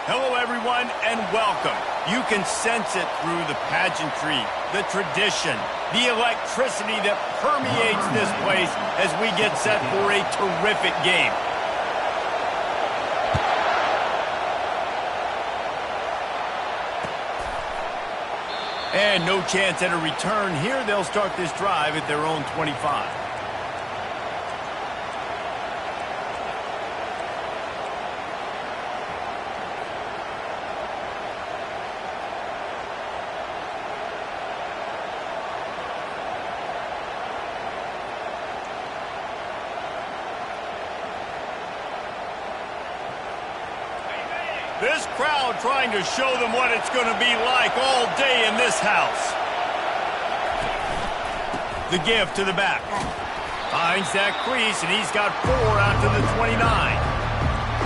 Hello, everyone, and welcome. You can sense it through the pageantry, the tradition, the electricity that permeates this place as we get set for a terrific game. And no chance at a return here. They'll start this drive at their own 25. This crowd trying to show them what it's going to be like all day in this house. The give to the back. Finds that crease, and he's got 4 out to the 29.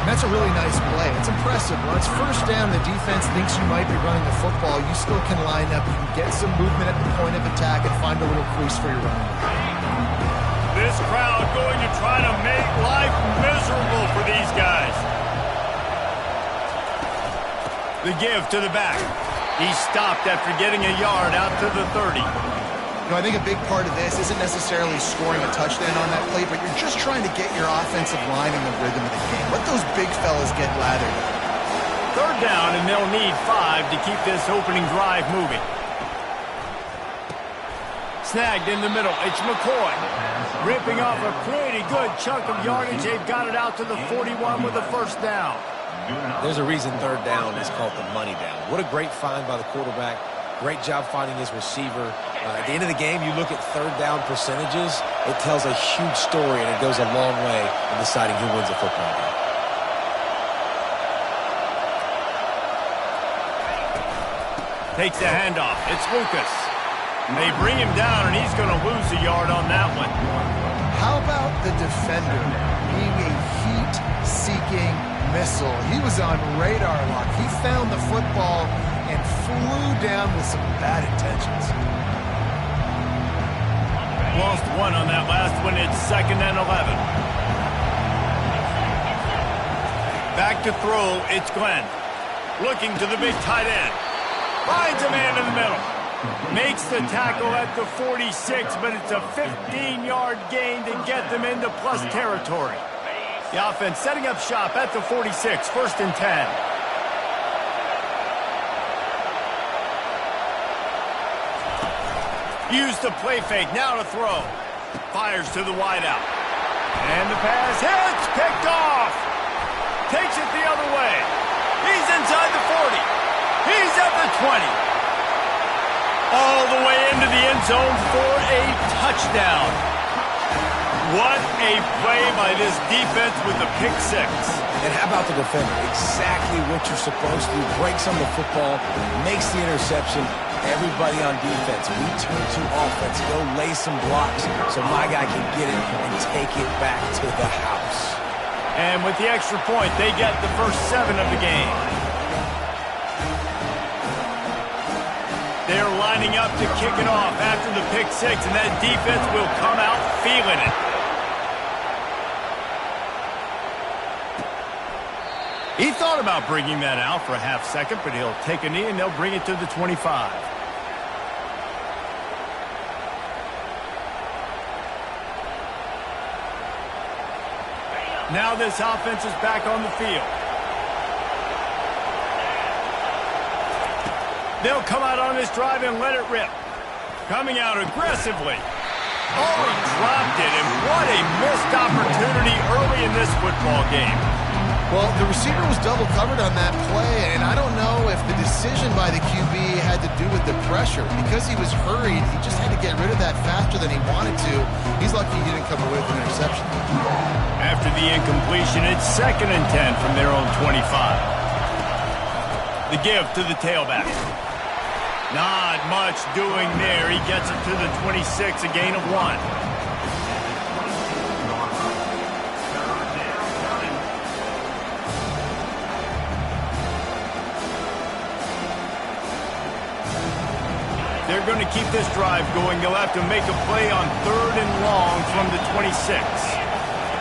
That's a really nice play. It's impressive. When it's first down, the defense thinks you might be running the football. You still can line up. You can get some movement at the point of attack and find a little crease for your running back. This crowd going to try to make life miserable for these guys. The give to the back. He stopped after getting a yard out to the 30. You know, I think a big part of this isn't necessarily scoring a touchdown on that play, but you're just trying to get your offensive line in the rhythm of the game. Let those big fellas get lathered. Third down, and they'll need 5 to keep this opening drive moving. Snagged in the middle. It's McCoy. Ripping off a pretty good chunk of yardage. They've got it out to the 41 with a first down. There's a reason third down is called the money down. What a great find by the quarterback. Great job finding his receiver. At the end of the game, you look at third down percentages. It tells a huge story, and it goes a long way in deciding who wins a football game. Takes the handoff. It's Lucas. They bring him down, and he's going to lose a yard on that one. How about the defender being a heat-seeking missile? He was on radar lock. He found the football and flew down with some bad intentions. Lost 1 on that last one. It's 2nd and 11. Back to throw. It's Glenn. Looking to the big tight end. Finds a man in the middle. Makes the tackle at the 46, but it's a 15-yard gain to get them into plus territory. The offense setting up shop at the 46, 1st and 10. Use the play fake, now to throw. Fires to the wideout. And the pass hits, picked off. Takes it the other way. He's inside the 40. He's at the 20. All the way into the end zone for a touchdown. What a play by this defense with the pick 6. And how about the defender? Exactly what you're supposed to do. Breaks on the football, makes the interception. Everybody on defense, we turn to offense. Go lay some blocks so my guy can get it and take it back to the house. And with the extra point, they get the first 7 of the game. They're lining up to kick it off after the pick 6, and that defense will come out feeling it. He thought about bringing that out for a half second, but he'll take a knee and they'll bring it to the 25. Now this offense is back on the field. They'll come out on this drive and let it rip. Coming out aggressively. Oh, he dropped it, and what a missed opportunity early in this football game. Well, the receiver was double covered on that play, and I don't know if the decision by the QB had to do with the pressure. Because he was hurried, he just had to get rid of that faster than he wanted to. He's lucky he didn't come away with an interception. After the incompletion, it's 2nd and 10 from their own 25. The give to the tailback. Not much doing there. He gets it to the 26, a gain of 1. They're going to keep this drive going. They'll have to make a play on 3rd and long from the 26.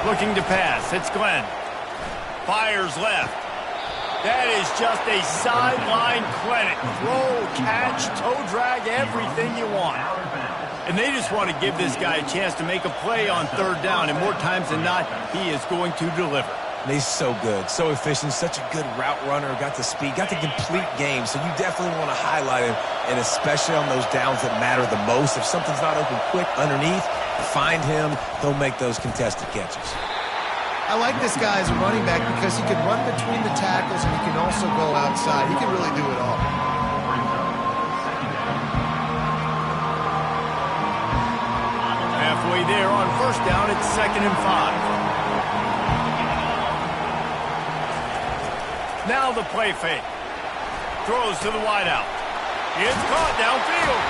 Looking to pass. It's Glenn. Fires left. That is just a sideline clinic. Throw, catch, toe drag, everything you want. And they just want to give this guy a chance to make a play on third down, and more times than not, he is going to deliver. And he's so good, so efficient, such a good route runner, got the speed, got the complete game, so you definitely want to highlight him, and especially on those downs that matter the most. If something's not open quick underneath, find him, he'll make those contested catches. I like this guy as a running back because he can run between the tackles and he can also go outside. He can really do it all. Halfway there on first down, it's 2nd and 5. Now the play fake. Throws to the wideout. It's caught downfield.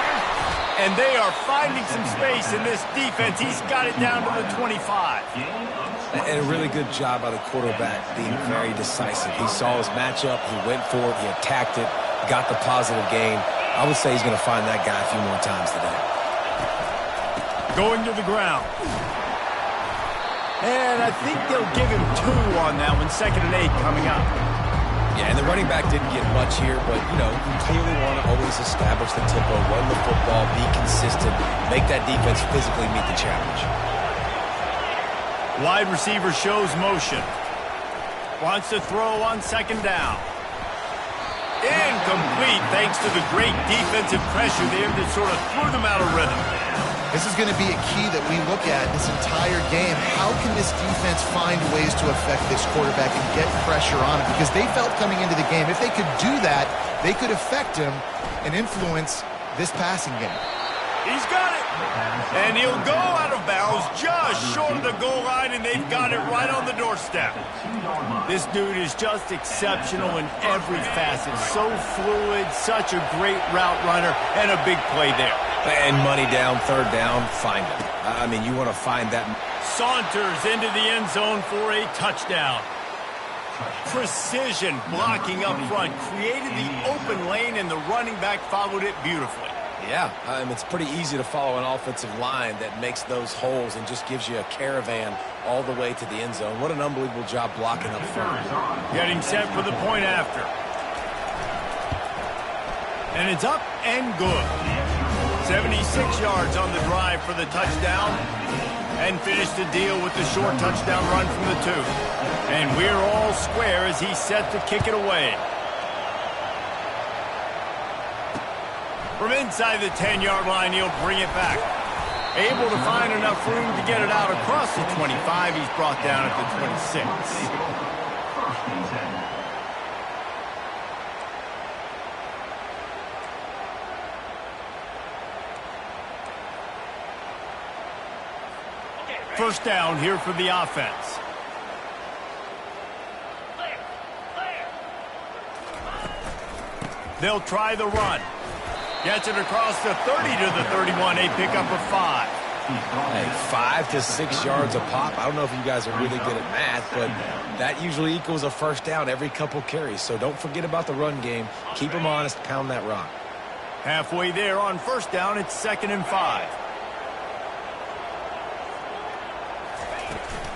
And they are finding some space in this defense. He's got it down to the 25. And a really good job by the quarterback being very decisive. He saw his matchup, he went for it, he attacked it, got the positive gain. I would say he's going to find that guy a few more times today. Going to the ground. And I think they'll give him 2 on that one. 2nd and 8 coming up. Yeah, and the running back didn't get much here, but, you know, you clearly want to always establish the tempo, run the football, be consistent, make that defense physically meet the challenge. Wide receiver shows motion. Wants to throw on 2nd down. Incomplete thanks to the great defensive pressure there that sort of threw them out of rhythm. This is going to be a key that we look at this entire game. How can this defense find ways to affect this quarterback and get pressure on him? Because they felt coming into the game, if they could do that, they could affect him and influence this passing game. He's got it. And he'll go out of bounds just short of the goal line, and they've got it right on the doorstep. This dude is just exceptional in every facet. So fluid, such a great route runner, and a big play there. And money down, 3rd down, find him. I mean, you want to find that. Saunters into the end zone for a touchdown. Precision blocking up front, created the open lane, and the running back followed it beautifully. Yeah, it's pretty easy to follow an offensive line that makes those holes and just gives you a caravan all the way to the end zone. What an unbelievable job blocking up front. Getting set for the point after. And it's up and good. 76 yards on the drive for the touchdown. And finished the deal with the short touchdown run from the 2. And we're all square as he's set to kick it away. From inside the 10-yard line, he'll bring it back. Able to find enough room to get it out across the 25. He's brought down at the 26. First down here for the offense. They'll try the run. Gets it across the 30 to the 31. A pickup of 5. Hey, 5 to 6 yards a pop. I don't know if you guys are really good at math, but that usually equals a first down every couple carries. So don't forget about the run game. Keep them honest. Pound that rock. Halfway there on first down, it's 2nd and 5.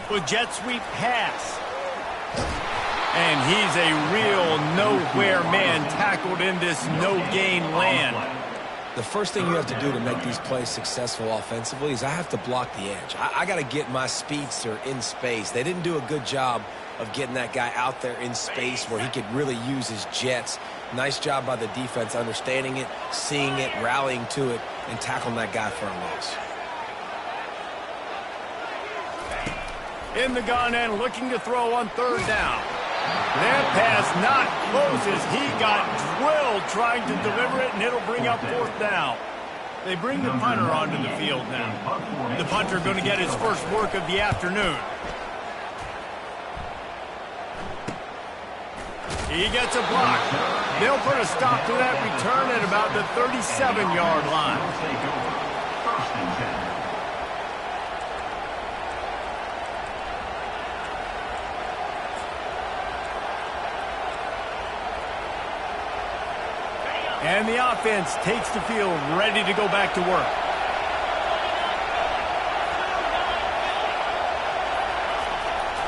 With jet sweep pass. And he's a real nowhere man tackled in this no-gain land. The first thing you have to do to make these plays successful offensively is I have to block the edge. I got to get my speedster in space. They didn't do a good job of getting that guy out there in space where he could really use his jets. Nice job by the defense understanding it, seeing it, rallying to it, and tackling that guy for a loss. In the gun and looking to throw on third down. That pass not close as he got drilled trying to deliver it, and it'll bring up fourth down. They bring the punter onto the field now. The punter going to get his first work of the afternoon. He gets a block. They'll put a stop to that return at about the 37-yard line. And the offense takes the field, ready to go back to work.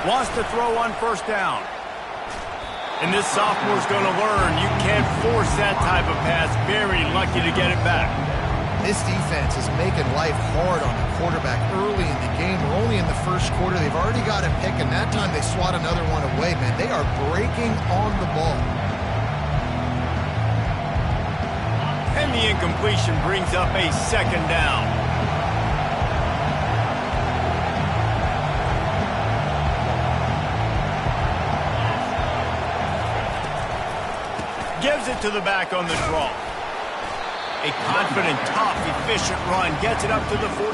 Wants to throw on first down. And this sophomore's going to learn you can't force that type of pass. Very lucky to get it back. This defense is making life hard on the quarterback early in the game. We're only in the first quarter. They've already got a pick, and that time they swat another one away, man. They are breaking on the ball. And the incompletion brings up a second down. Gives it to the back on the draw. A confident, tough, efficient run gets it up to the 44.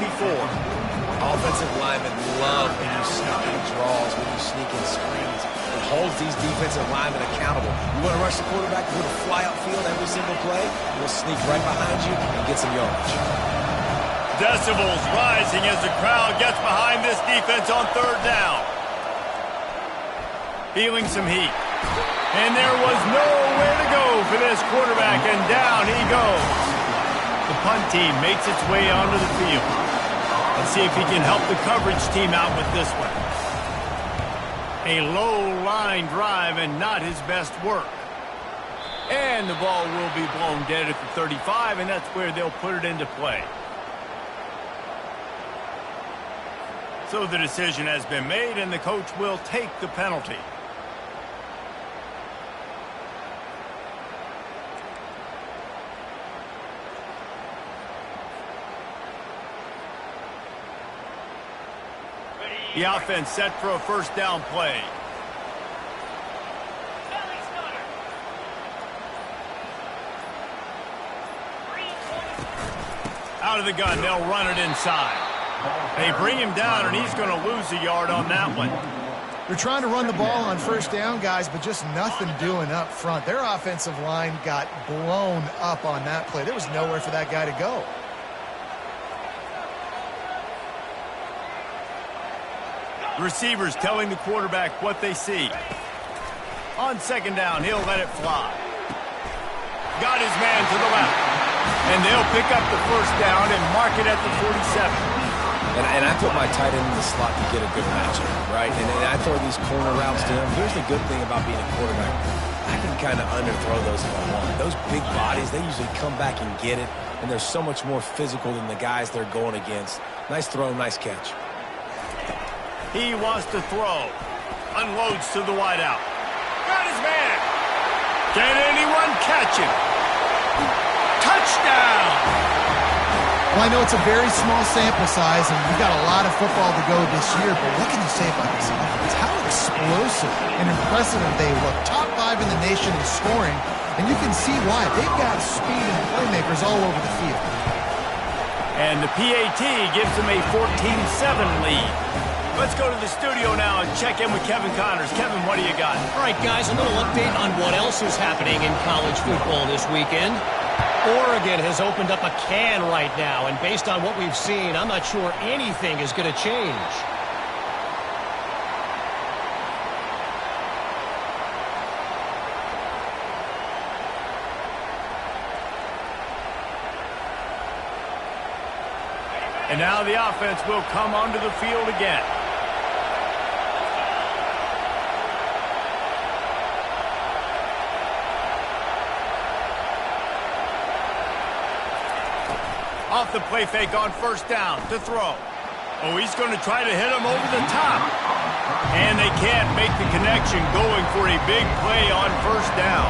Offensive linemen love when you sneak in draws, when you sneak in screens. It holds these defensive linemen accountable. You want to rush the quarterback, you want to fly upfield every single play, we'll sneak right behind you and get some yardage. Decibels rising as the crowd gets behind this defense on third down. Feeling some heat. And there was nowhere to go for this quarterback, and down he goes. The punt team makes its way onto the field. Let's see if he can help the coverage team out with this one. A low line drive and not his best work. And the ball will be blown dead at the 35, and that's where they'll put it into play. So the decision has been made, and the coach will take the penalty. The offense set for a first down play. Out of the gun, they'll run it inside. They bring him down, and he's going to lose a yard on that one. They're trying to run the ball on first down, guys, but just nothing doing up front. Their offensive line got blown up on that play. There was nowhere for that guy to go. Receivers telling the quarterback what they see. On second down, he'll let it fly. Got his man to the left. And they'll pick up the first down and mark it at the 47. And I put my tight end in the slot to get a good matchup, right? And I throw these corner routes to him. Here's the good thing about being a quarterback. I can kind of underthrow those if I want. Those big bodies, they usually come back and get it. And they're so much more physical than the guys they're going against. Nice throw, nice catch. He wants to throw. Unloads to the wideout. Got his man. Can anyone catch him? Touchdown! Well, I know it's a very small sample size, and we've got a lot of football to go this year, but what can you say about this offense? How explosive and impressive they look. Top 5 in the nation in scoring, and you can see why. They've got speed and playmakers all over the field. And the PAT gives them a 14-7 lead. Let's go to the studio now and check in with Kevin Connors. Kevin, what do you got? All right, guys, a little update on what else is happening in college football this weekend. Oregon has opened up a can right now, and based on what we've seen, I'm not sure anything is going to change. And now the offense will come onto the field again. Off the play fake on first down to throw. Oh, he's going to try to hit him over the top. And they can't make the connection, going for a big play on first down.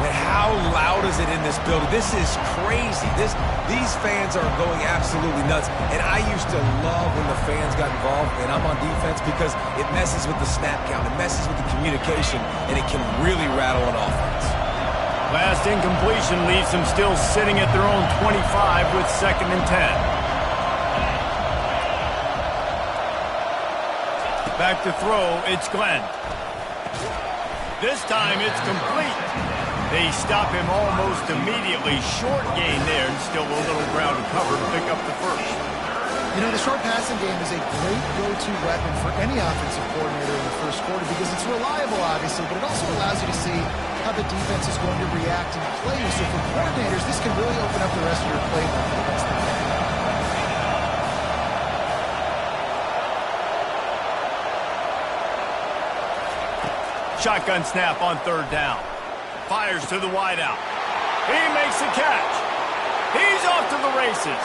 Man, how loud is it in this building? This is crazy. These fans are going absolutely nuts. And I used to love when the fans got involved, and I'm on defense, because it messes with the snap count. It messes with the communication, and it can really rattle an offense. Last incompletion leaves them still sitting at their own 25 with 2nd and 10. Back to throw, it's Glenn. This time it's complete. They stop him almost immediately. Short gain there, and still a little ground to cover to pick up the first. You know, the short passing game is a great go-to weapon for any offensive coordinator in the first quarter, because it's reliable, obviously, but it also allows you to see how the defense is going to react and play. So for coordinators, this can really open up the rest of your playbook for the rest of the game. Shotgun snap on third down. Fires to the wideout. He makes the catch. He's off to the races.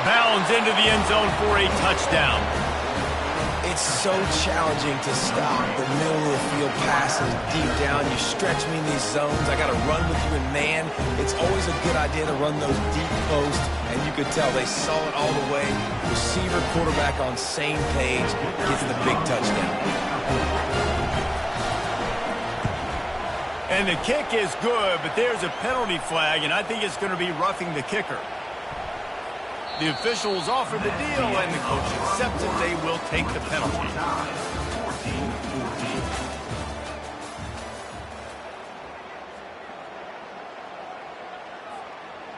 Bounds into the end zone for a touchdown. It's so challenging to stop the middle of the field passes deep down. You stretch me in these zones. I got to run with you in man. It's always a good idea to run those deep posts, and you could tell they saw it all the way. Receiver, quarterback on same page, gets the big touchdown. And the kick is good, but there's a penalty flag, and I think it's going to be roughing the kicker. The officials offer the deal, and the coach accepts it. They will take the penalty.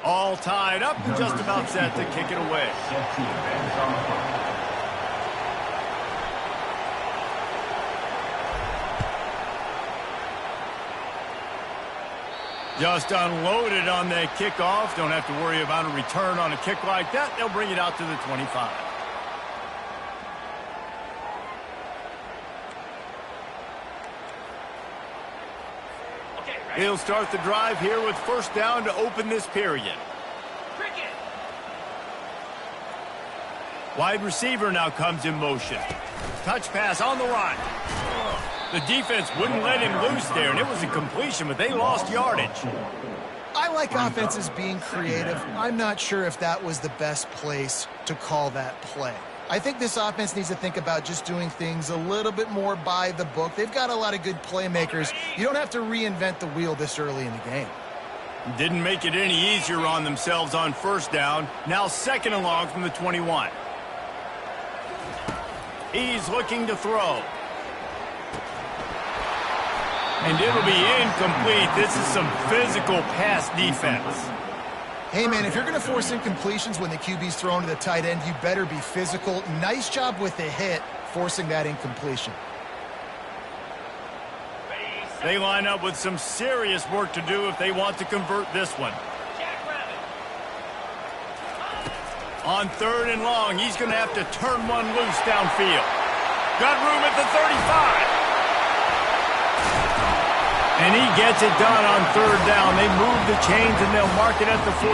All tied up and just about set to kick it away. Just unloaded on that kickoff. Don't have to worry about a return on a kick like that. They'll bring it out to the 25. He'll start the drive here with first down to open this period. Wide receiver now comes in motion. Touch pass on the run. The defense wouldn't let him loose there, and it was a completion, but they lost yardage. I like offenses being creative. I'm not sure if that was the best place to call that play. I think this offense needs to think about just doing things a little bit more by the book. They've got a lot of good playmakers. You don't have to reinvent the wheel this early in the game. Didn't make it any easier on themselves on first down. Now second and long from the 21. He's looking to throw. And it'll be incomplete. This is some physical pass defense. Hey, man, if you're going to force incompletions when the QB's thrown to the tight end, you better be physical. Nice job with the hit, forcing that incompletion. They line up with some serious work to do if they want to convert this one. On third and long, he's going to have to turn one loose downfield. Got room at the 35. And he gets it done on third down. They move the chains, and they'll mark it at the 44.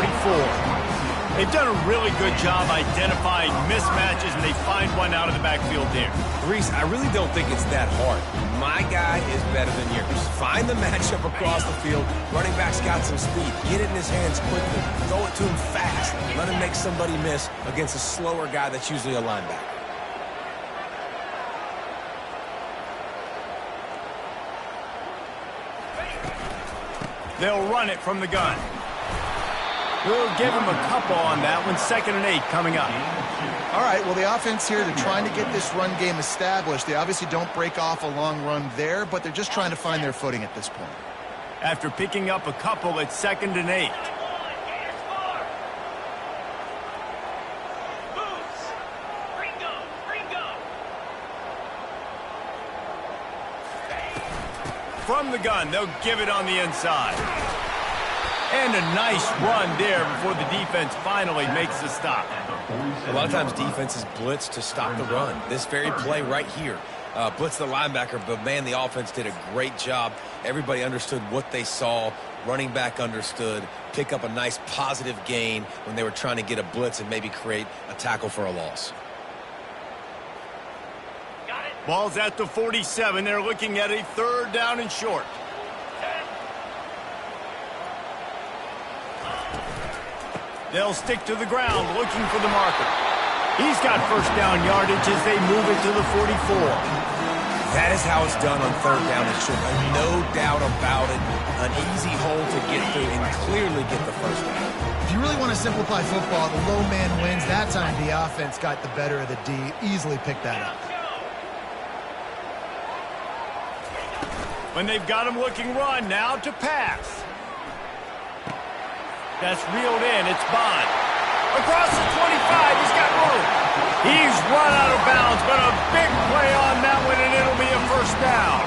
They've done a really good job identifying mismatches, and they find one out of the backfield there. Reese, I really don't think it's that hard. My guy is better than yours. Find the matchup across the field. Running back's got some speed. Get it in his hands quickly. Throw it to him fast. Let him make somebody miss against a slower guy that's usually a linebacker. They'll run it from the gun. We'll give him a couple on that one. 2nd and 8 coming up. All right, well, the offense here, they're trying to get this run game established. They obviously don't break off a long run there, but they're just trying to find their footing at this point. After picking up a couple, it's 2nd and 8. From the gun, they'll give it on the inside. And a nice run there before the defense finally makes the stop. A lot of times defenses blitz to stop the run. This very play right here, blitz the linebacker, but man, the offense did a great job. Everybody understood what they saw. Running back understood. Pick up a nice positive gain when they were trying to get a blitz and maybe create a tackle for a loss. Ball's at the 47. They're looking at a third down and short. They'll stick to the ground looking for the marker. He's got first down yardage as they move it to the 44. That is how it's done on third down and short. No doubt about it. An easy hole to get through and clearly get the first down. If you really want to simplify football, the low man wins. That time the offense got the better of the D. Easily picked that up. When they've got him looking run, now to pass. That's reeled in. It's Bond. Across the 25, he's got room. He's run out of bounds, but a big play on that one, and it'll be a first down.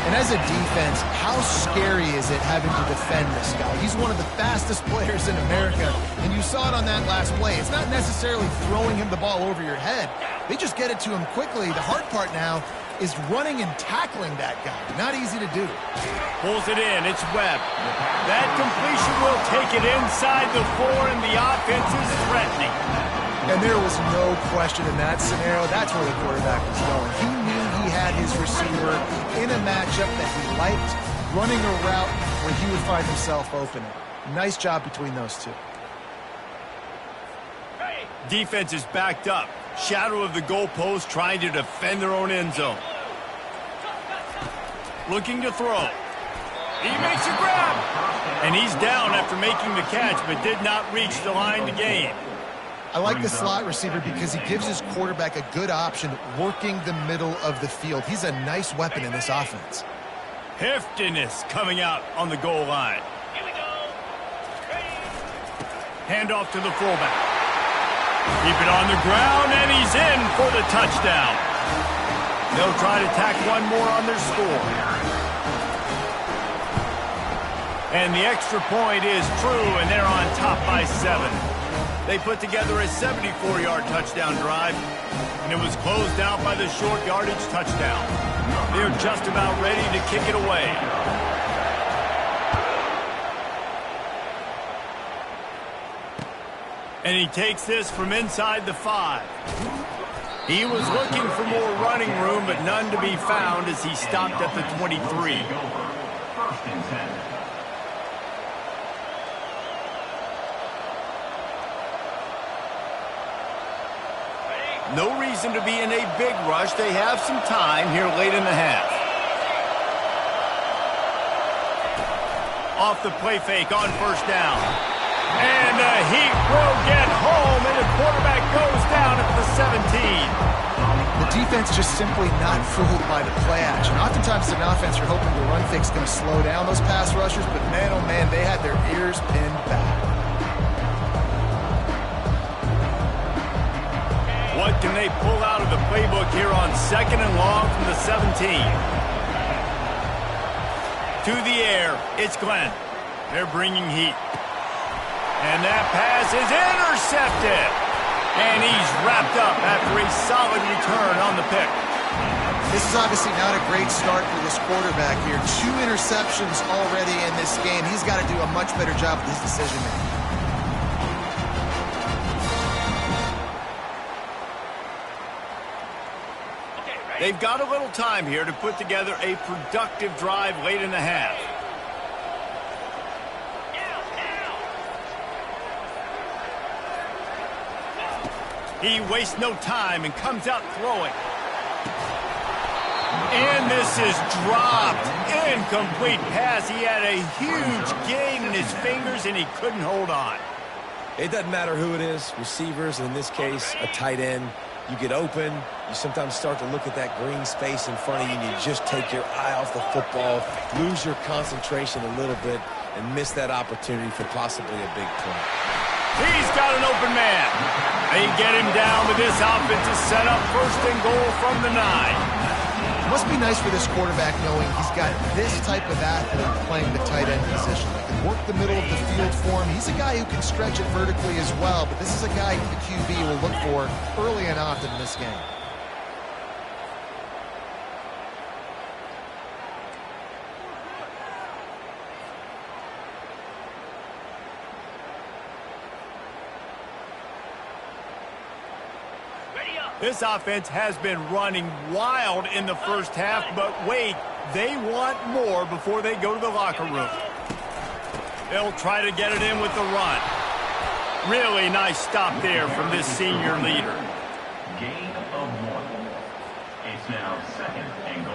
And as a defense, how scary is it having to defend this guy? He's one of the fastest players in America, and you saw it on that last play. It's not necessarily throwing him the ball over your head. They just get it to him quickly. The hard part now, is running and tackling that guy. Not easy to do. Pulls it in. It's Webb. That completion will take it inside the 4, and the offense is threatening. And there was no question in that scenario. That's where the quarterback was going. He knew he had his receiver in a matchup that he liked, running a route where he would find himself open. Nice job between those two. Defense is backed up. Shadow of the goalpost, trying to defend their own end zone. Looking to throw. He makes a grab. And he's down after making the catch, but did not reach the line to gain. I like the slot receiver because he gives his quarterback a good option working the middle of the field. He's a nice weapon in this offense. Heftiness coming out on the goal line. Here we go. Handoff to the fullback. Keep it on the ground, and he's in for the touchdown. They'll try to tack one more on their score. And the extra point is true, and they're on top by 7. They put together a 74-yard touchdown drive, and it was closed out by the short yardage touchdown. They're just about ready to kick it away. And he takes this from inside the 5. He was looking for more running room, but none to be found as he stopped at the 23. No reason to be in a big rush. They have some time here late in the half. Off the play fake on first down. And the Heat will get home, and the quarterback goes down at the 17. The defense just simply not fooled by the play action. Oftentimes, as an offense, you're hoping the run fake's going to slow down those pass rushers, but man, oh man, they had their ears pinned back. What can they pull out of the playbook here on 2nd and long from the 17? To the air, it's Glenn. They're bringing heat. And that pass is intercepted. And he's wrapped up after a solid return on the pick. This is obviously not a great start for this quarterback here. 2 interceptions already in this game. He's got to do a much better job with his decision-making. They've got a little time here to put together a productive drive late in the half. He wastes no time and comes out throwing. And this is dropped. Incomplete pass. He had a huge gain in his fingers, and he couldn't hold on. It doesn't matter who it is, receivers, in this case, a tight end. You get open, you sometimes start to look at that green space in front of you, and you just take your eye off the football, lose your concentration a little bit, and miss that opportunity for possibly a big play. He's got an open man. They get him down, but this offense is set up 1st and goal from the 9. It must be nice for this quarterback knowing he's got this type of athlete playing the tight end position. That can work the middle of the field for him. He's a guy who can stretch it vertically as well, but this is a guy the QB will look for early and often in this game. This offense has been running wild in the first half, but wait, they want more before they go to the locker room. They'll try to get it in with the run. Really nice stop there from this senior leader. Gain of 1. It's now 2nd and goal.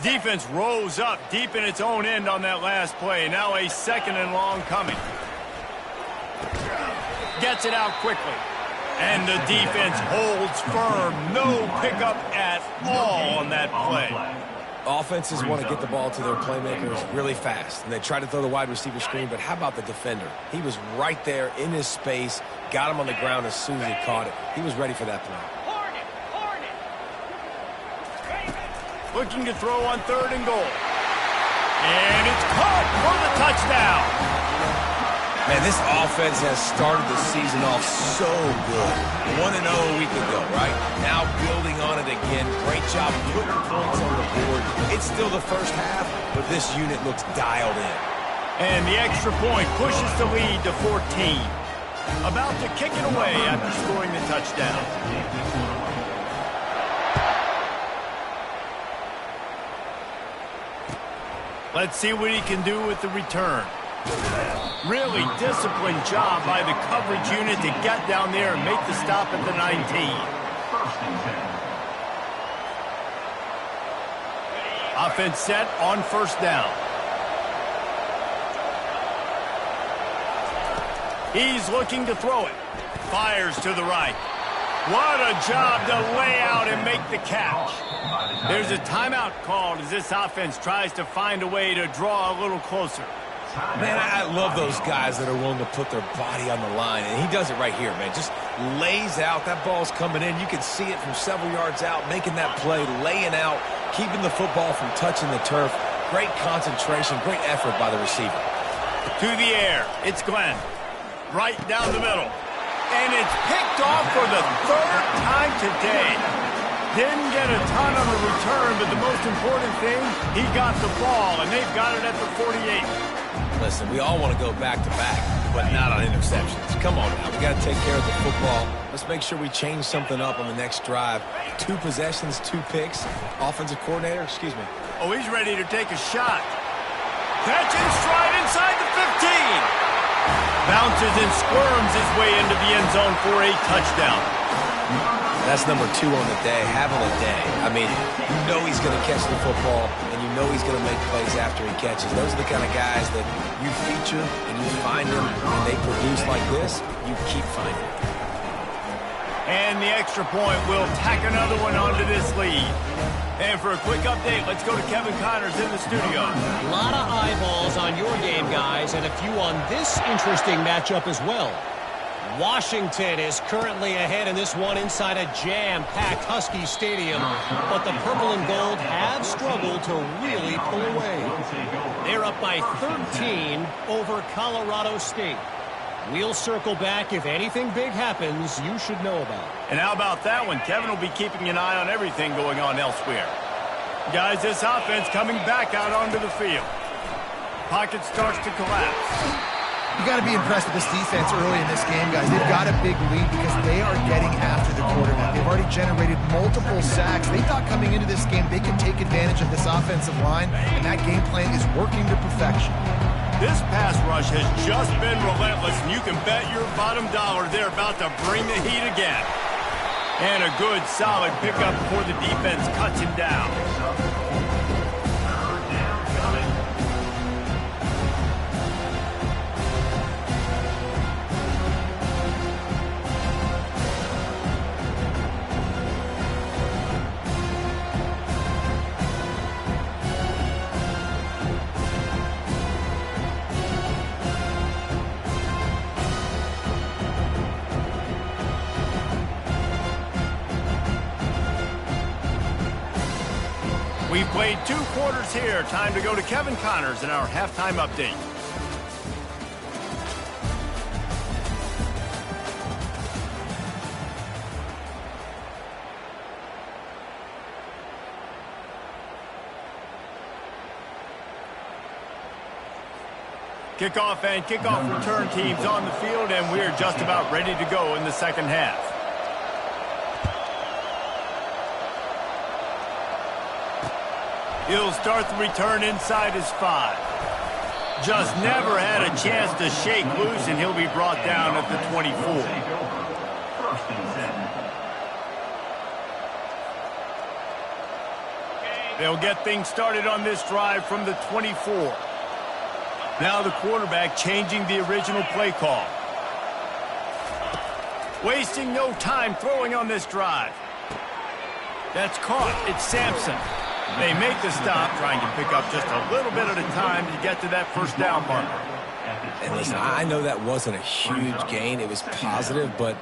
Defense rose up deep in its own end on that last play. Now a 2nd and long coming. Gets it out quickly. And the defense holds firm. No pickup at all on that play. Offenses want to get the ball to their playmakers really fast, and they try to throw the wide receiver screen, but how about the defender? He was right there in his space, got him on the ground as soon as he caught it. He was ready for that play. looking to throw on 3rd and goal. And it's caught for the touchdown. Man, this offense has started the season off so good. 1-0 a week ago, right? Now building on it again. Great job putting points on the board. It's still the first half, but this unit looks dialed in. And the extra point pushes the lead to 14. About to kick it away after scoring the touchdown. Let's see what he can do with the return. Really disciplined job by the coverage unit to get down there and make the stop at the 19. Offense set on 1st down. He's looking to throw it. Fires to the right. What a job to lay out and make the catch. There's a timeout called as this offense tries to find a way to draw a little closer. Man, I love those guys that are willing to put their body on the line, and he does it right here, man. Just lays out. That ball's coming in. You can see it from several yards out, making that play, laying out, keeping the football from touching the turf. Great concentration, great effort by the receiver. To the air, it's Glenn. Right down the middle. And it's picked off for the 3rd time today. Didn't get a ton on the return, but the most important thing, he got the ball, and they've got it at the 48. Listen, we all want to go back-to-back, but not on interceptions. Come on now. We got to take care of the football. Let's make sure we change something up on the next drive. 2 possessions, 2 picks. Offensive coordinator, excuse me. Oh, he's ready to take a shot. Catch in stride inside the 15. Bounces and squirms his way into the end zone for a touchdown. That's number 2 on the day, having a day. I mean, you know he's going to catch the football, and you know he's going to make plays after he catches. Those are the kind of guys that you feature and you find them, and they produce like this, you keep finding them. And the extra point will tack another one onto this lead. And for a quick update, let's go to Kevin Connors in the studio. A lot of eyeballs on your game, guys, and a few on this interesting matchup as well. Washington is currently ahead in this one inside a jam-packed Husky Stadium, but the purple and gold have struggled to really pull away. They're up by 13 over Colorado State. We'll circle back. If anything big happens, you should know about it. And how about that one? Kevin will be keeping an eye on everything going on elsewhere. Guys, this offense coming back out onto the field. Pocket starts to collapse. You got to be impressed with this defense early in this game, guys. They've got a big lead because they are getting after the quarterback. They've already generated multiple sacks. They thought coming into this game they could take advantage of this offensive line, and that game plan is working to perfection. This pass rush has just been relentless, and you can bet your bottom dollar they're about to bring the heat again. And a good, solid pickup before the defense cuts him down. We've played 2 quarters here. Time to go to Kevin Connors in our halftime update. Kickoff and kickoff return teams on the field, and we're just about ready to go in the second half. He'll start the return inside his 5. Just never had a chance to shake loose, and he'll be brought down at the 24. They'll get things started on this drive from the 24. Now the quarterback changing the original play call. Wasting no time throwing on this drive. That's caught. It's Sampson. They make the stop, trying to pick up just a little bit at a time to get to that first down marker. And listen, I know that wasn't a huge gain. It was positive, but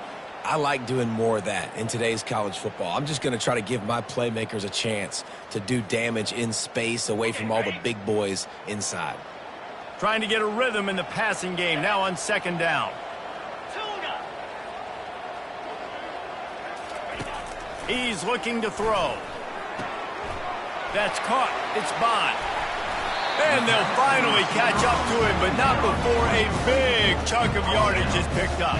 I like doing more of that in today's college football. I'm just going to try to give my playmakers a chance to do damage in space away from all the big boys inside. Trying to get a rhythm in the passing game now on second down. He's looking to throw. That's caught. It's Bond. And they'll finally catch up to him, but not before a big chunk of yardage is picked up.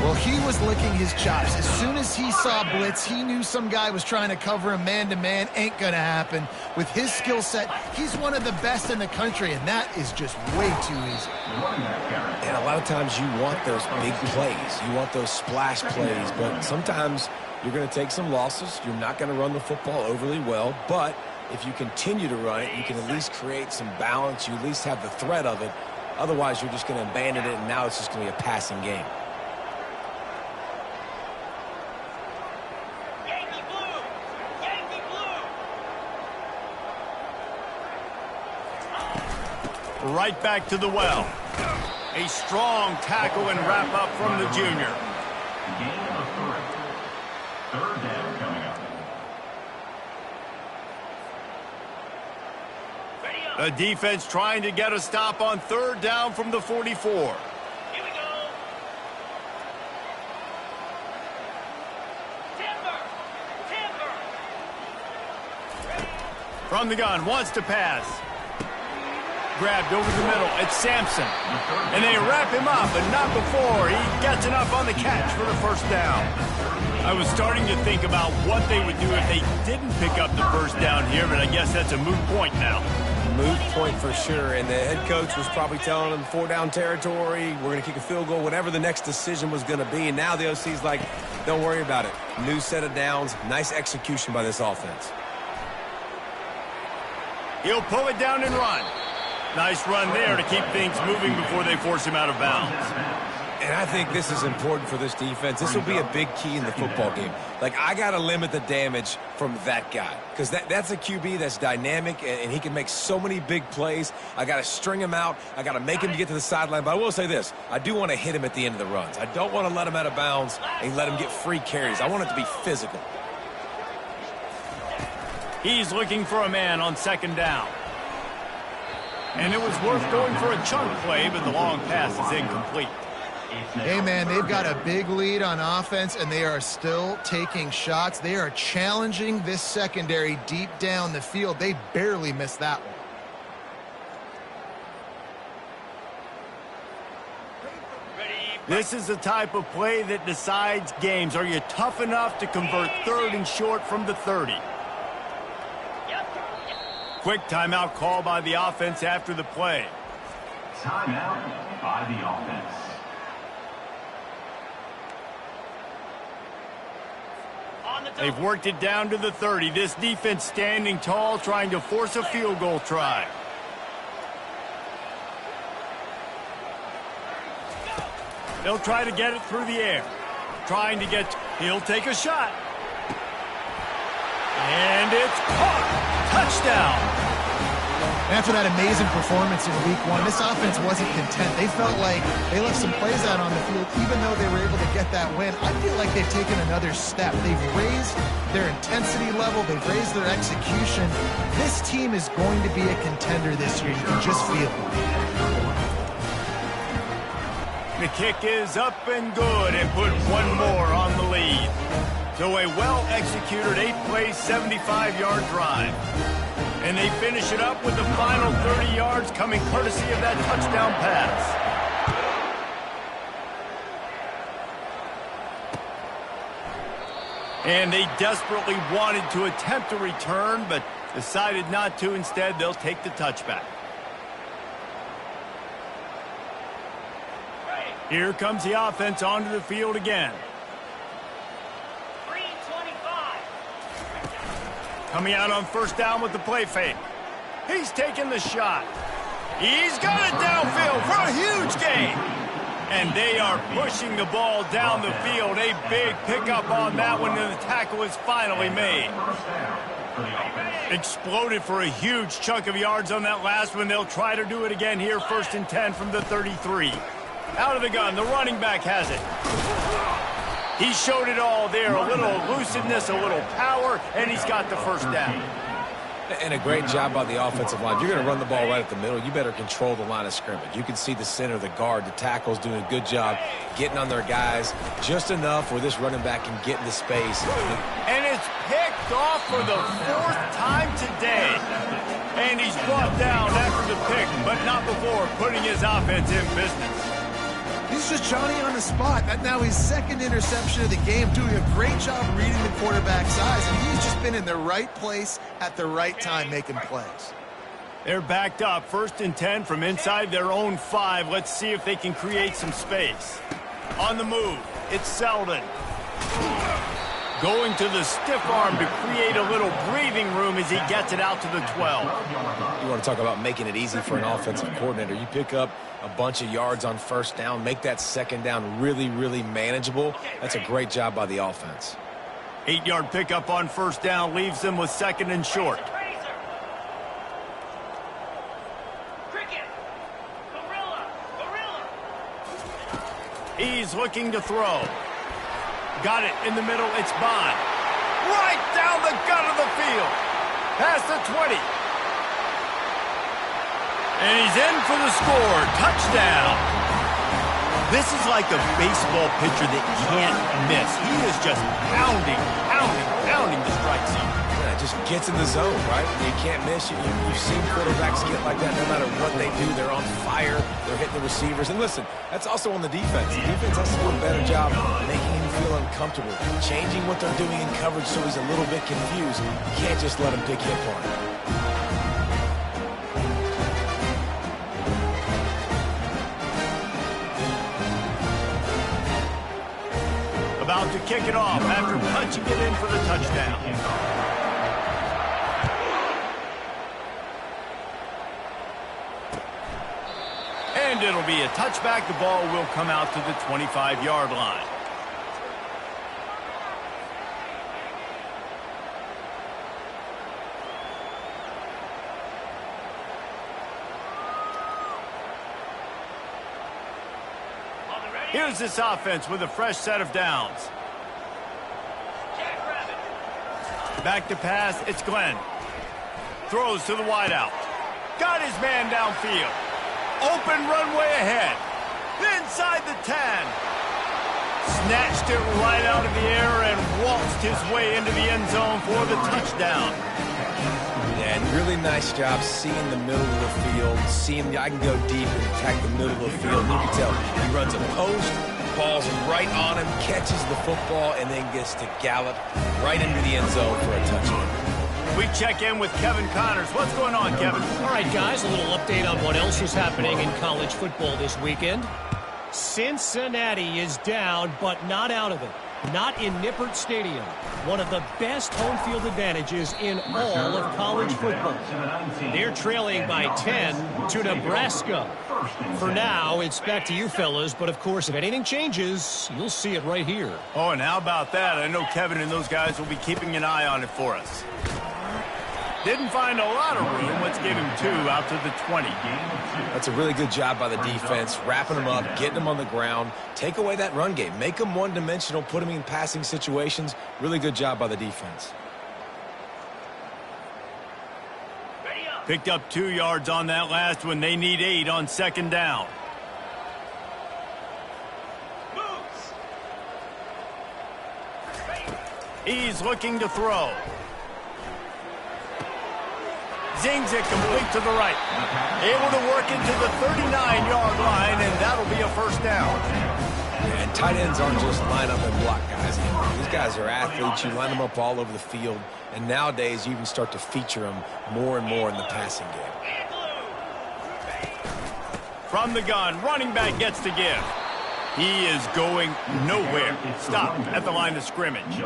Well, he was licking his chops. As soon as he saw blitz, he knew some guy was trying to cover him man-to-man. Ain't going to happen. With his skill set, he's one of the best in the country, and that is just way too easy. And a lot of times you want those big plays. You want those splash plays, but sometimes you're going to take some losses. You're not going to run the football overly well, but if you continue to run it, you can at least create some balance. You at least have the threat of it. Otherwise, you're just going to abandon it, and now it's just going to be a passing game. Yankee blue! Yankee blue! Right back to the well. A strong tackle and wrap up from the junior. Gain of 3. Third down coming up. The defense trying to get a stop on third down from the 44. Here we go! Timber! Timber! From the gun, wants to pass. Grabbed over the middle. It's Sampson. And they wrap him up, but not before he gets enough on the catch for the first down. I was starting to think about what they would do if they didn't pick up the first down here, but I guess that's a moot point now. Moot point for sure, and the head coach was probably telling them 4-down territory, we're going to kick a field goal, whatever the next decision was going to be, and now the OC's like, don't worry about it. New set of downs, nice execution by this offense. He'll pull it down and run. Nice run there to keep things moving before they force him out of bounds. And I think this is important for this defense. This will be a big key in the football game. Like, I got to limit the damage from that guy because that's a QB that's dynamic, and he can make so many big plays. I got to string him out. I got to make him get to the sideline. But I will say this. I do want to hit him at the end of the runs. I don't want to let him out of bounds and let him get free carries. I want it to be physical. He's looking for a man on second down. And it was worth going for a chunk play, but the long pass is incomplete. Hey, man, they've got a big lead on offense, and they are still taking shots. They are challenging this secondary deep down the field. They barely missed that one. This is the type of play that decides games. Are you tough enough to convert third and short from the 30? Quick timeout call by the offense after the play. Timeout by the offense. They've worked it down to the 30. This defense standing tall, trying to force a field goal try. They'll try to get it through the air. He'll take a shot. And it's caught. Touchdown. After that amazing performance in week one, this offense wasn't content. They felt like they left some plays out on the field, even though they were able to get that win. I feel like they've taken another step. They've raised their intensity level. They've raised their execution. This team is going to be a contender this year. You can just feel it. The kick is up and good and put one more on the lead. So a well-executed 8-play, 75-yard drive. And they finish it up with the final 30 yards coming courtesy of that touchdown pass. And they desperately wanted to attempt a return, but decided not to. Instead, they'll take the touchback. Here comes the offense onto the field again. Coming out on first down with the play fake. He's taking the shot. He's got it downfield for a huge gain. And they are pushing the ball down the field. A big pickup on that one, and the tackle is finally made. Exploded for a huge chunk of yards on that last one. They'll try to do it again here, 1st and 10 from the 33. Out of the gun, the running back has it. He showed it all there, a little elusiveness, a little power, and he's got the first down. And a great job by the offensive line. If you're going to run the ball right at the middle, you better control the line of scrimmage. You can see the center, the guard, the tackles doing a good job getting on their guys just enough where this running back can get into space. And it's picked off for the 4th time today. And he's brought down after the pick, but not before putting his offense in business. He's just Johnny on the spot. That now his 2nd interception of the game, doing a great job reading the quarterback's eyes, and he's just been in the right place at the right time making plays. They're backed up, 1st and 10 from inside their own 5. Let's see if they can create some space. On the move, it's Selden. Going to the stiff arm to create a little breathing room as he gets it out to the 12. You want to talk about making it easy for an offensive coordinator. You pick up a bunch of yards on 1st down, make that 2nd down really, really manageable. That's a great job by the offense. 8-yard pickup on 1st down leaves them with 2nd and short. He's looking to throw. Got it in the middle. It's Bond. Right down the gut of the field. Past the 20. And he's in for the score. Touchdown. This is like a baseball pitcher that can't miss. He is just pounding the strike zone. Yeah, it just gets in the zone, right? You can't miss. You've seen quarterbacks get like that no matter what they do. They're on fire. They're hitting the receivers. And listen, that's also on the defense. The defense has to do a better job making him feel uncomfortable, changing what they're doing in coverage so he's a little bit confused. You can't just let him pick you apart. About to kick it off after punching it in for the touchdown. And it'll be a touchback. The ball will come out to the 25-yard line. Here's this offense with a fresh set of downs. Back to pass, it's Glenn. Throws to the wideout. Got his man downfield. Open runway ahead. Inside the 10. Snatched it right out of the air and waltzed his way into the end zone for the touchdown. Yeah, and really nice job seeing the middle of the field, seeing I can go deep and attack the middle of the field. You can tell he runs a post, ball's right on him, catches the football, and then gets to gallop right into the end zone for a touchdown. We check in with Kevin Connors. What's going on, Kevin? All right, guys, a little update on what else is happening in college football this weekend. Cincinnati is down, but not out of it. Not in Nippert Stadium, one of the best home field advantages in all of college football. They're trailing by 10 to Nebraska. For now, it's back to you fellas, but of course, if anything changes, you'll see it right here. Oh, and how about that? I know Kevin and those guys will be keeping an eye on it for us. Didn't find a lot of room. Let's give him 2 out to the 20. That's a really good job by the defense, wrapping them up, getting them on the ground. Take away that run game. Make them one-dimensional, put them in passing situations. Really good job by the defense. Picked up 2 yards on that last one. They need 8 on 2nd down. He's looking to throw. Zings it complete to the right. Able to work into the 39-yard line, and that'll be a 1st down. Yeah, and tight ends aren't just line up and block guys. These guys are athletes. You line them up all over the field. And nowadays, you even start to feature them more and more in the passing game. From the gun, running back gets to give. He is going nowhere. Stop at the line of scrimmage.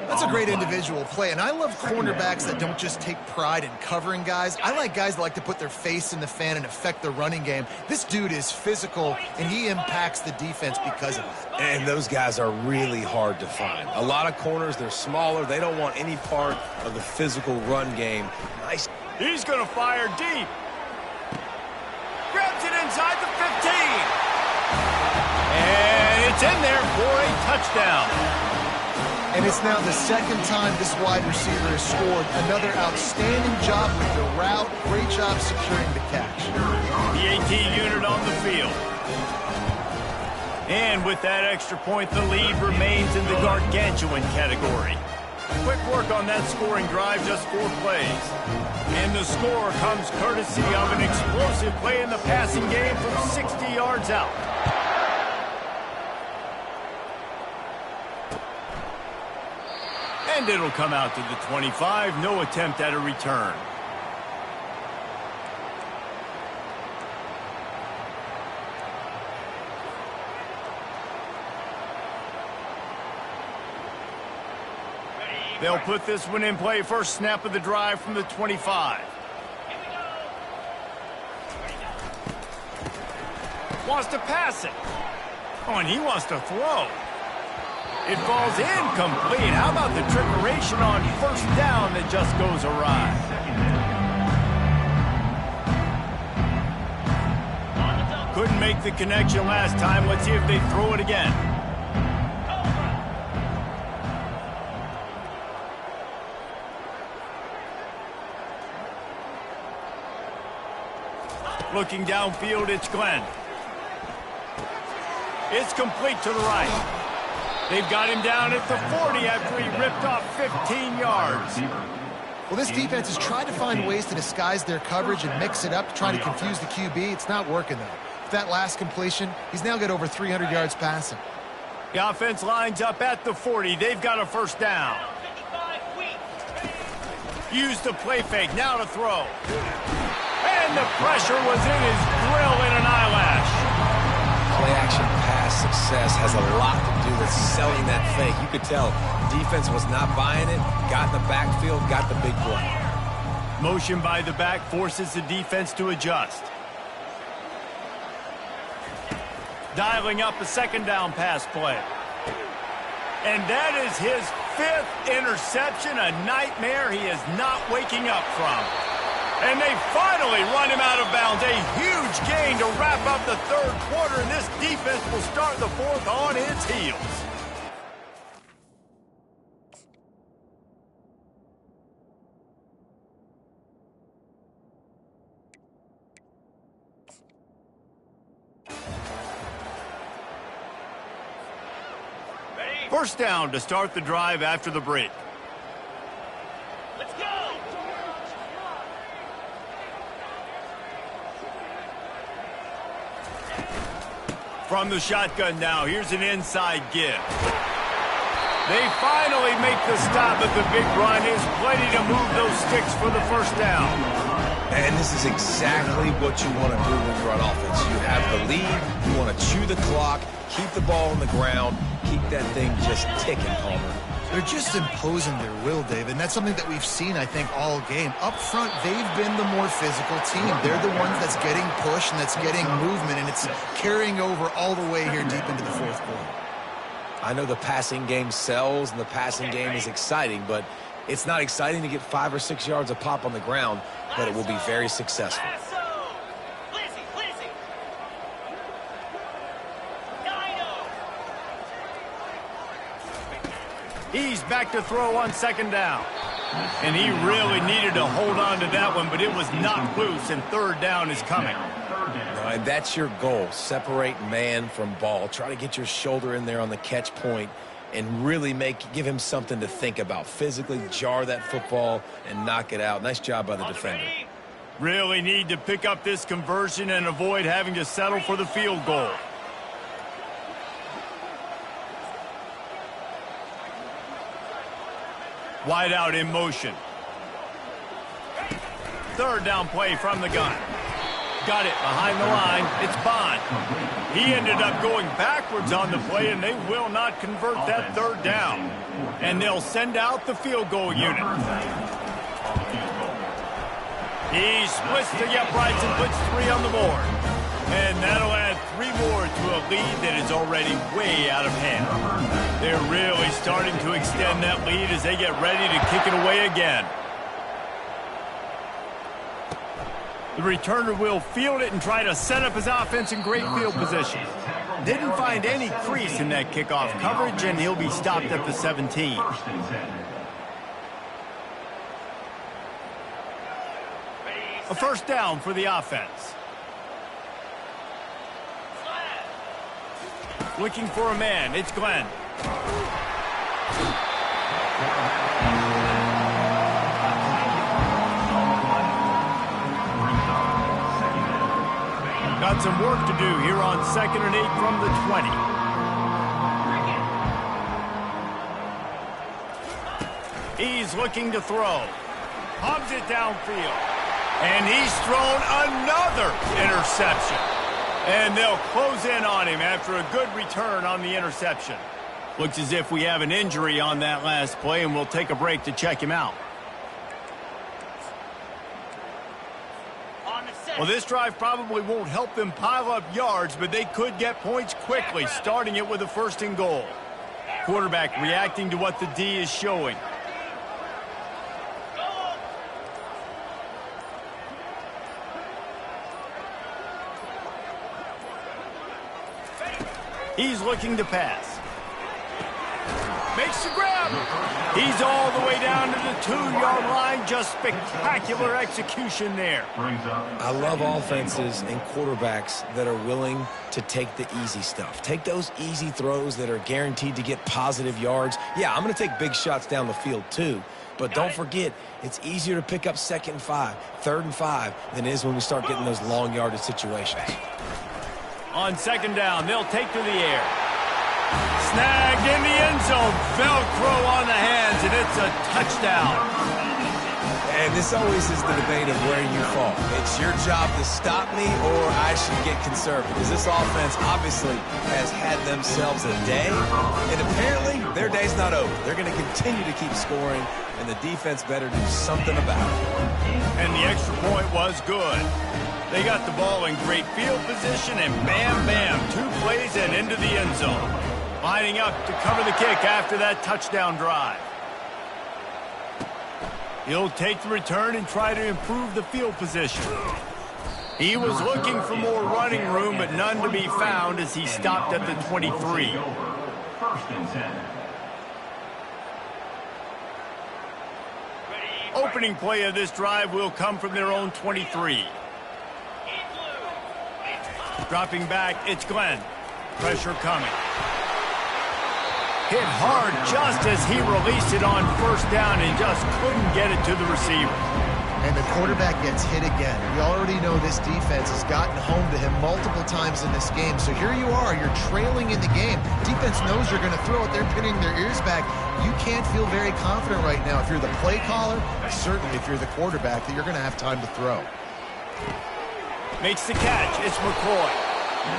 That's a great individual play, and I love cornerbacks that don't just take pride in covering guys. I like guys that like to put their face in the fan and affect the running game. This dude is physical, and he impacts the defense because of it. And those guys are really hard to find. A lot of corners, they're smaller. They don't want any part of the physical run game. Nice. He's going to fire deep. Grabs it inside the 15. And it's It's in there for a touchdown. And it's now the second time this wide receiver has scored. Another outstanding job with the route. Great job securing the catch. The 18 unit on the field. And with that extra point, the lead remains in the gargantuan category. Quick work on that scoring drive, just 4 plays. And the score comes courtesy of an explosive play in the passing game from 60 yards out. And it'll come out to the 25. No attempt at a return. They'll put this one in play. First snap of the drive from the 25. Wants to pass it. Oh, and he wants to throw. It falls incomplete. How about the trickeration on first down that just goes awry? Couldn't make the connection last time. Let's see if they throw it again. Looking downfield, it's Glenn. It's complete to the right. They've got him down at the 40 after he ripped off 15 yards. Well, this defense has tried to find ways to disguise their coverage and mix it up to try to confuse the QB. It's not working, though. With that last completion, he's now got over 300 yards passing. The offense lines up at the 40. They've got a first down. Used the play fake. Now to throw. And the pressure was in his grill in an eyelash. Play-action pass success has a lot to do with selling that fake. You could tell defense was not buying it, got in the backfield, got the big play. Motion by the back forces the defense to adjust. Dialing up a second down pass play. And that is his 5th interception, a nightmare he is not waking up from. And they finally run him out of bounds. A huge gain to wrap up the 3rd quarter, and this defense will start the 4th on its heels. First down to start the drive after the break. Let's go! From the shotgun now, here's an inside give. They finally make the stop at the big run. Is plenty to move those sticks for the first down. And this is exactly what you want to do when you're on offense. You have the lead, you want to chew the clock, keep the ball on the ground, keep that thing just ticking, Palmer. They're just imposing their will, David, and that's something that we've seen, I think, all game. Up front, they've been the more physical team. They're the ones that's getting pushed and that's getting movement, and it's carrying over all the way here deep into the 4th quarter. I know the passing game sells and the passing game is exciting, but it's not exciting to get 5 or 6 yards a pop on the ground, but it will be very successful. He's back to throw on second down. And he really needed to hold on to that one, but it was knocked loose, and 3rd down is coming. And that's your goal. Separate man from ball. Try to get your shoulder in there on the catch point and really give him something to think about. Physically jar that football and knock it out. Nice job by the defender. Really need to pick up this conversion and avoid having to settle for the field goal. Wide out in motion. 3rd down play from the gun. Got it behind the line. It's Bond. He ended up going backwards on the play, and they will not convert that 3rd down. And they'll send out the field goal unit. He splits the uprights and puts 3 on the board. And that'll add 3 more to a lead that is already way out of hand. They're really starting to extend that lead as they get ready to kick it away again. The returner will field it and try to set up his offense in great field position. Didn't find any crease in that kickoff coverage, and he'll be stopped at the 17. A first down for the offense. Looking for a man. It's Glenn. Got some work to do here on 2nd and 8 from the 20. He's looking to throw. Pumps it downfield. And he's thrown another interception. And they'll close in on him after a good return on the interception. Looks as if we have an injury on that last play, and we'll take a break to check him out. Well, this drive probably won't help them pile up yards, but they could get points quickly, starting it with a 1st and goal. Quarterback reacting to what the D is showing. He's looking to pass. Makes the grab. He's all the way down to the 2-yard line. Just spectacular execution there. I love offenses and quarterbacks that are willing to take the easy stuff. Take those easy throws that are guaranteed to get positive yards. Yeah, I'm going to take big shots down the field too. But don't forget, it's easier to pick up 2nd and 5, 3rd and 5 than it is when we start getting those long yardage situations. On 2nd down, they'll take to the air. Snagged in the end zone. Velcro on the hands, and it's a touchdown. And this always is the debate of where you fall. It's your job to stop me, or I should get conservative. Because this offense obviously has had themselves a day, and apparently their day's not over. They're going to continue to keep scoring, and the defense better do something about it. And the extra point was good. They got the ball in great field position, and bam, bam, 2 plays and into the end zone. Lining up to cover the kick after that touchdown drive. He'll take the return and try to improve the field position. He was looking for more running room, but none to be found as he stopped at the 23. Opening play of this drive will come from their own 23. Dropping back, it's Glenn. Pressure coming. Hit hard just as he released it on 1st down and just couldn't get it to the receiver. And the quarterback gets hit again. We already know this defense has gotten home to him multiple times in this game. So here you are, you're trailing in the game. Defense knows you're going to throw it. They're pinning their ears back. You can't feel very confident right now if you're the play caller, certainly if you're the quarterback, that you're going to have time to throw. Makes the catch. It's McCoy.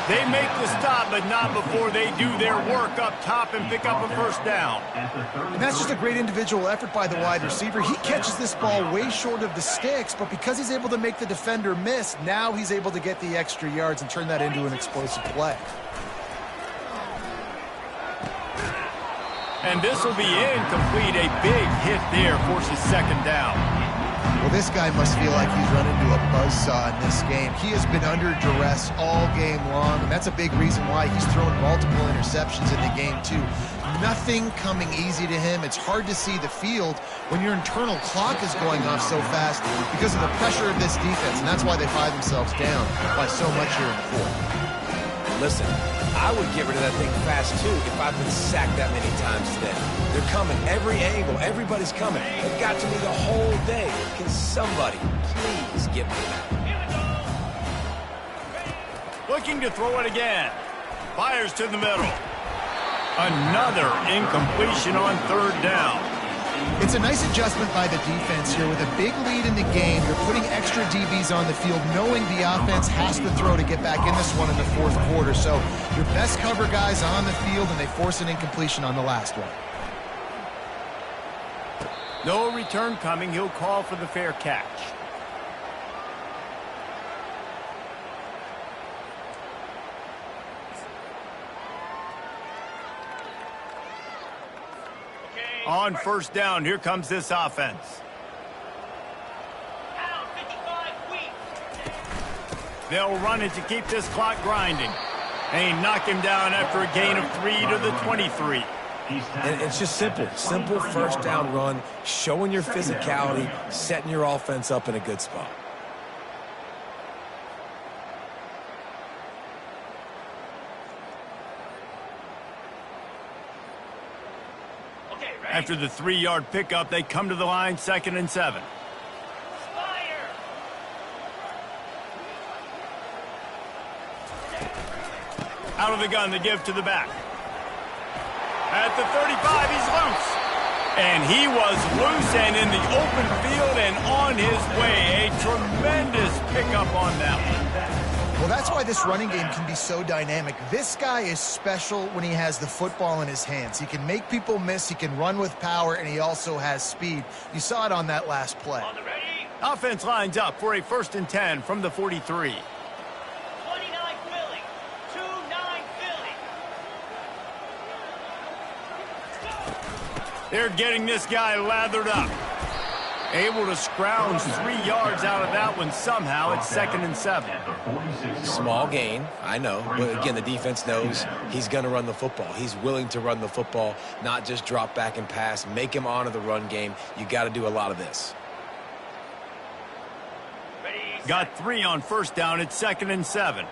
They make the stop, but not before they do their work up top and pick up a 1st down. And that's just a great individual effort by the wide receiver. He catches this ball way short of the sticks, but because he's able to make the defender miss, now he's able to get the extra yards and turn that into an explosive play. And this will be incomplete. A big hit there forces 2nd down. Well, this guy must feel like he's run into a buzzsaw in this game. He has been under duress all game long, and that's a big reason why he's thrown multiple interceptions in the game, too. Nothing coming easy to him. It's hard to see the field when your internal clock is going off so fast because of the pressure of this defense, and that's why they find themselves down by so much here in the 4th. Listen, I would get rid of that thing fast, too, if I've been sacked that many times today. They're coming every angle. Everybody's coming. They've got to me the whole day. Can somebody please get me that? Looking to throw it again. Fires to the middle. Another incompletion on 3rd down. It's a nice adjustment by the defense here. With a big lead in the game, you're putting extra DBs on the field, knowing the offense has to throw to get back in this one in the 4th quarter. So your best cover guys on the field, and they force an incompletion on the last one. No return coming. He'll call for the fair catch. On 1st down, here comes this offense. They'll run it to keep this clock grinding. They knock him down after a gain of 3 to the 23. And it's just simple first down run, showing your physicality, setting your offense up in a good spot. After the 3-yard pickup, they come to the line, 2nd and 7. Out of the gun, the give to the back. At the 35, he's loose. And he was loose and in the open field and on his way. A tremendous pickup on that one. Well, that's why this running game can be so dynamic. This guy is special when he has the football in his hands. He can make people miss, he can run with power, and he also has speed. You saw it on that last play. Offense lines up for a 1st and 10 from the 43. They're getting this guy lathered up. Able to scrounge 3 yards out of that one somehow. It's 2nd and 7. Small gain, I know. But again, the defense knows he's going to run the football. He's willing to run the football, not just drop back and pass. Make him honor the run game. You got to do a lot of this. Got 3 on 1st down. It's 2nd and 7.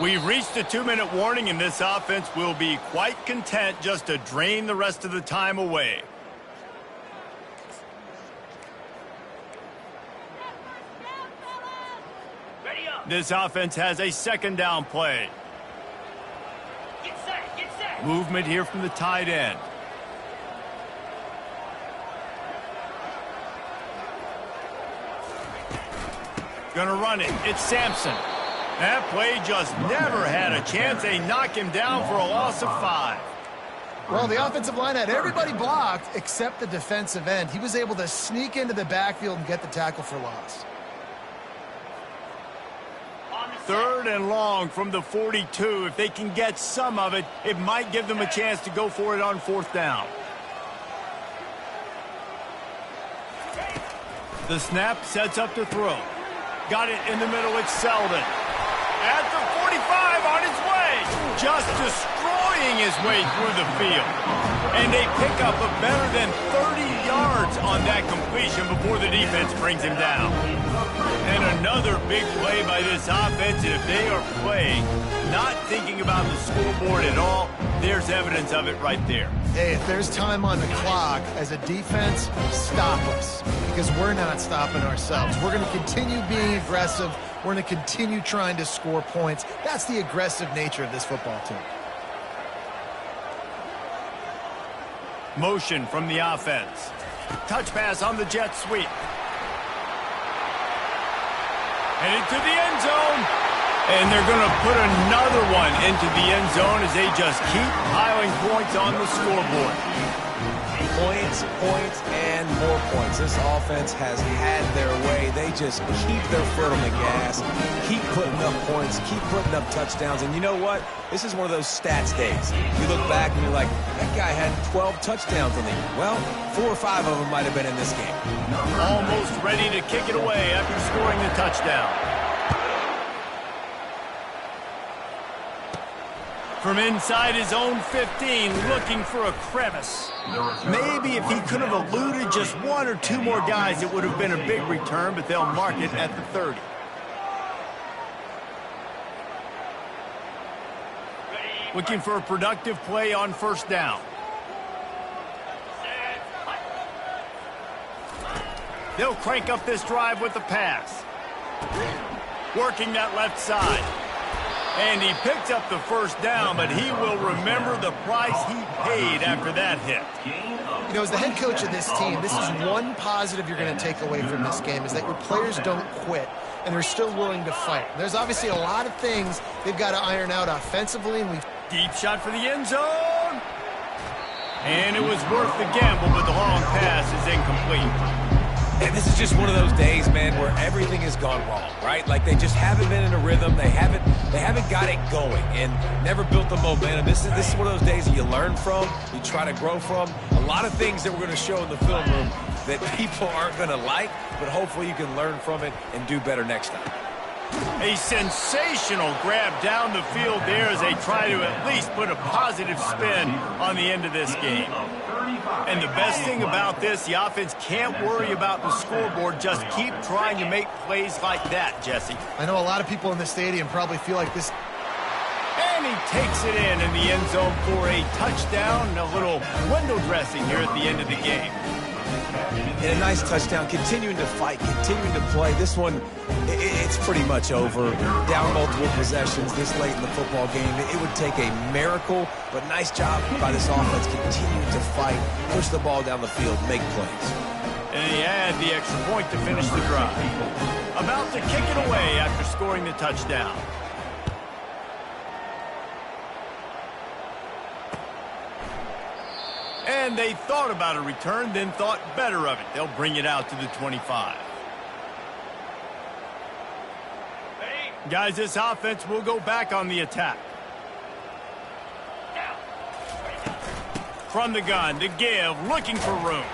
We've reached a 2-minute warning, and this offense will be quite content just to drain the rest of the time away. This offense has a 2nd down play. Get set. Movement here from the tight end. Gonna run it. It's Sampson. That play just never had a chance. They knock him down for a loss of 5. Well, the offensive line had everybody blocked except the defensive end. He was able to sneak into the backfield and get the tackle for loss. 3rd and long from the 42. If they can get some of it, it might give them a chance to go for it on 4th down. The snap sets up to throw. Got it in the middle. It's Selden. At the 45 on his way. Just destroying his way through the field. And they pick up a better than 30 yards on that completion before the defense brings him down. And another big play by this offense. If they are playing, not thinking about the scoreboard at all, there's evidence of it right there. Hey, if there's time on the clock, as a defense, stop us. Because we're not stopping ourselves. We're going to continue being aggressive. We're going to continue trying to score points. That's the aggressive nature of this football team. Motion from the offense. Touch pass on the jet sweep. Headed to the end zone. And they're going to put another one into the end zone as they just keep piling points on the scoreboard. Points, and more points. This offense has had their way. They just keep their foot on the gas, keep putting up points, keep putting up touchdowns. And you know what? This is one of those stats days. You look back and you're like, that guy had 12 touchdowns on the year. Well, 4 or 5 of them might have been in this game. Almost ready to kick it away after scoring the touchdown. From inside his own 15, looking for a crevice. Maybe if he could have eluded just 1 or 2 more guys, it would have been a big return, but they'll mark it at the 30. Looking for a productive play on 1st down. They'll crank up this drive with the pass. Working that left side. And he picked up the 1st down, but he will remember the price he paid after that hit. You know, as the head coach of this team, this is one positive you're going to take away from this game, is that your players don't quit, and they're still willing to fight. There's obviously a lot of things they've got to iron out offensively, and we've... Deep shot for the end zone. And it was worth the gamble, but the long pass is incomplete. And this is just one of those days, man, where everything has gone wrong, right? Like they just haven't been in a rhythm. They haven't got it going and never built the momentum. This is one of those days that you learn from, you try to grow from. A lot of things that we're going to show in the film room that people aren't going to like, but hopefully you can learn from it and do better next time. A sensational grab down the field there as they try to at least put a positive spin on the end of this game. And the best thing about this, the offense can't worry about the scoreboard. Just keep trying to make plays like that, Jesse. I know a lot of people in the stadium probably feel like this. And he takes it in the end zone for a touchdown and a little window dressing here at the end of the game. And a nice touchdown, continuing to fight, continuing to play. This one, it's pretty much over. Down multiple possessions this late in the football game. It would take a miracle, but nice job by this offense continuing to fight, push the ball down the field, make plays. And he had the extra point to finish the drive. About to kick it away after scoring the touchdown. And they thought about a return, then thought better of it. They'll bring it out to the 25. Guys, this offense will go back on the attack. From the gun to give, looking for room.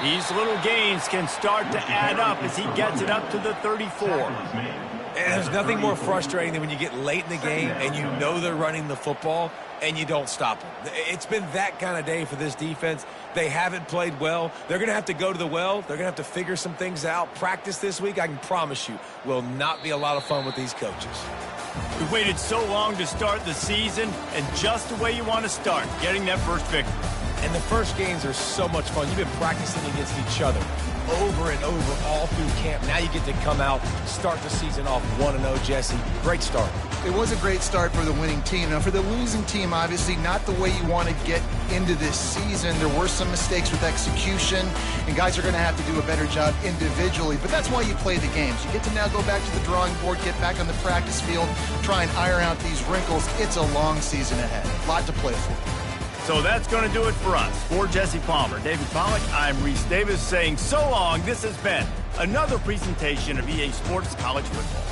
These little gains can start to add up as he gets it up to the 34. And there's nothing more frustrating than when you get late in the game and you know they're running the football and you don't stop them. It's been that kind of day for this defense. They haven't played well. They're going to have to go to the well. They're going to have to figure some things out. Practice this week, I can promise you, will not be a lot of fun with these coaches. We waited so long to start the season, and just the way you want to start, getting that first victory. And the first games are so much fun. You've been practicing against each other over and over all through camp. Now you get to come out, start the season off 1-0, Jesse. Great start. It was a great start for the winning team. Now, for the losing team, obviously not the way you want to get into this season. There were some mistakes with execution, and guys are going to have to do a better job individually. But that's why you play the games. You get to now go back to the drawing board, get back on the practice field, try and iron out these wrinkles. It's a long season ahead. A lot to play for. So that's going to do it for us. For Jesse Palmer, David Pollack, I'm Reese Davis saying so long. This has been another presentation of EA Sports College Football.